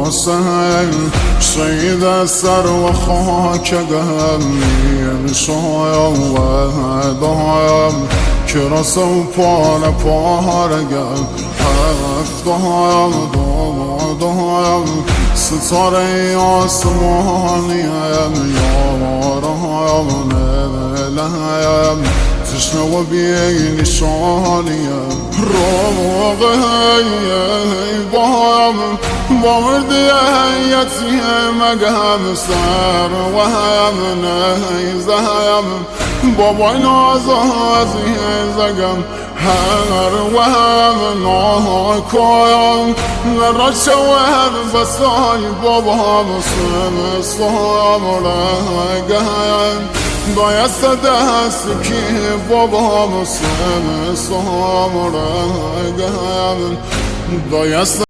حسین شهید سر و خاک دهنی شایم و دایم که رسو پال پارگم هفت دایم ستاره آسمانیم یارم نلیم تشنه و بی نشانیم با مردی یتیم گم سر و هم نیزم با باین آزازی زگم هر و هم ناکایم نراشه و هم بسای بابا هم سمستان رگم دایست دست که بابا هم سمستان رگم دایست